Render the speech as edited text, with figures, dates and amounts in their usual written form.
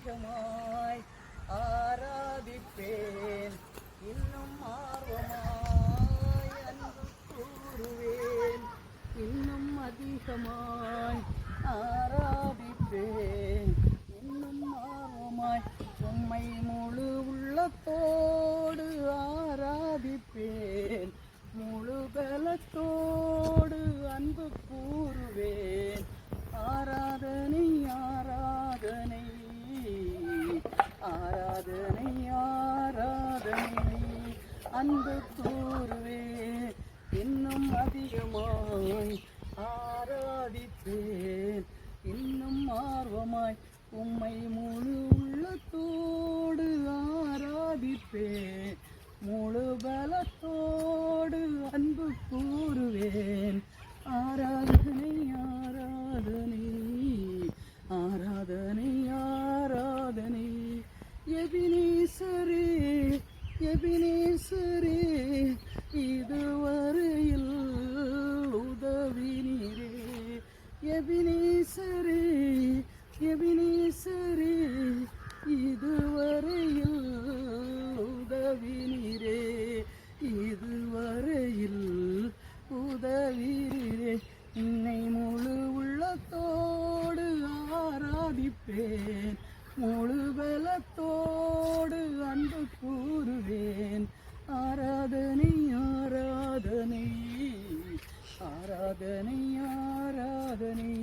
அதிகமாய் ஆராதிப்பேன் இன்னும் ஆர்வமாய் அன்பு கூறுவேன் இன்னும் அதிகமாய் ஆராதிப்பேன் இன்னும் ஆர்வமாய் உம்மை முழு உள்ளத்தோடு ஆராதிப்பேன் முழு பலத்தோடு அன்பு கூறுவேன் ஆராதனை ஆராதனை ஆராதனை ஆராதனை அன்பு கூறுவேன் இன்னும் அதிகமாய் ஆராதிப்பேன் இன்னும் ஆர்வமாய் உம்மை முழு உள்ளத்தோடு ஆராதிப்பேன் முழு பலத்தோடு அன்பு கூறுவேன் ஆராதனை ஆராதனை ஆராதனை ஆராதனை எபினேசரே எபினேசரே இதுவரையில் உதவினீரே எபினேசரே எபினேசரே இதுவரையில் உதவினீரே இதுவரையில் உதவினீரே என்னை முழு உள்ளத்தோடு ஆராதிப்பேன் முழு பலத்தோடு அன்பு கூறுவேன் ஆராதனை ஆராதனை ஆராதனை ஆராதனை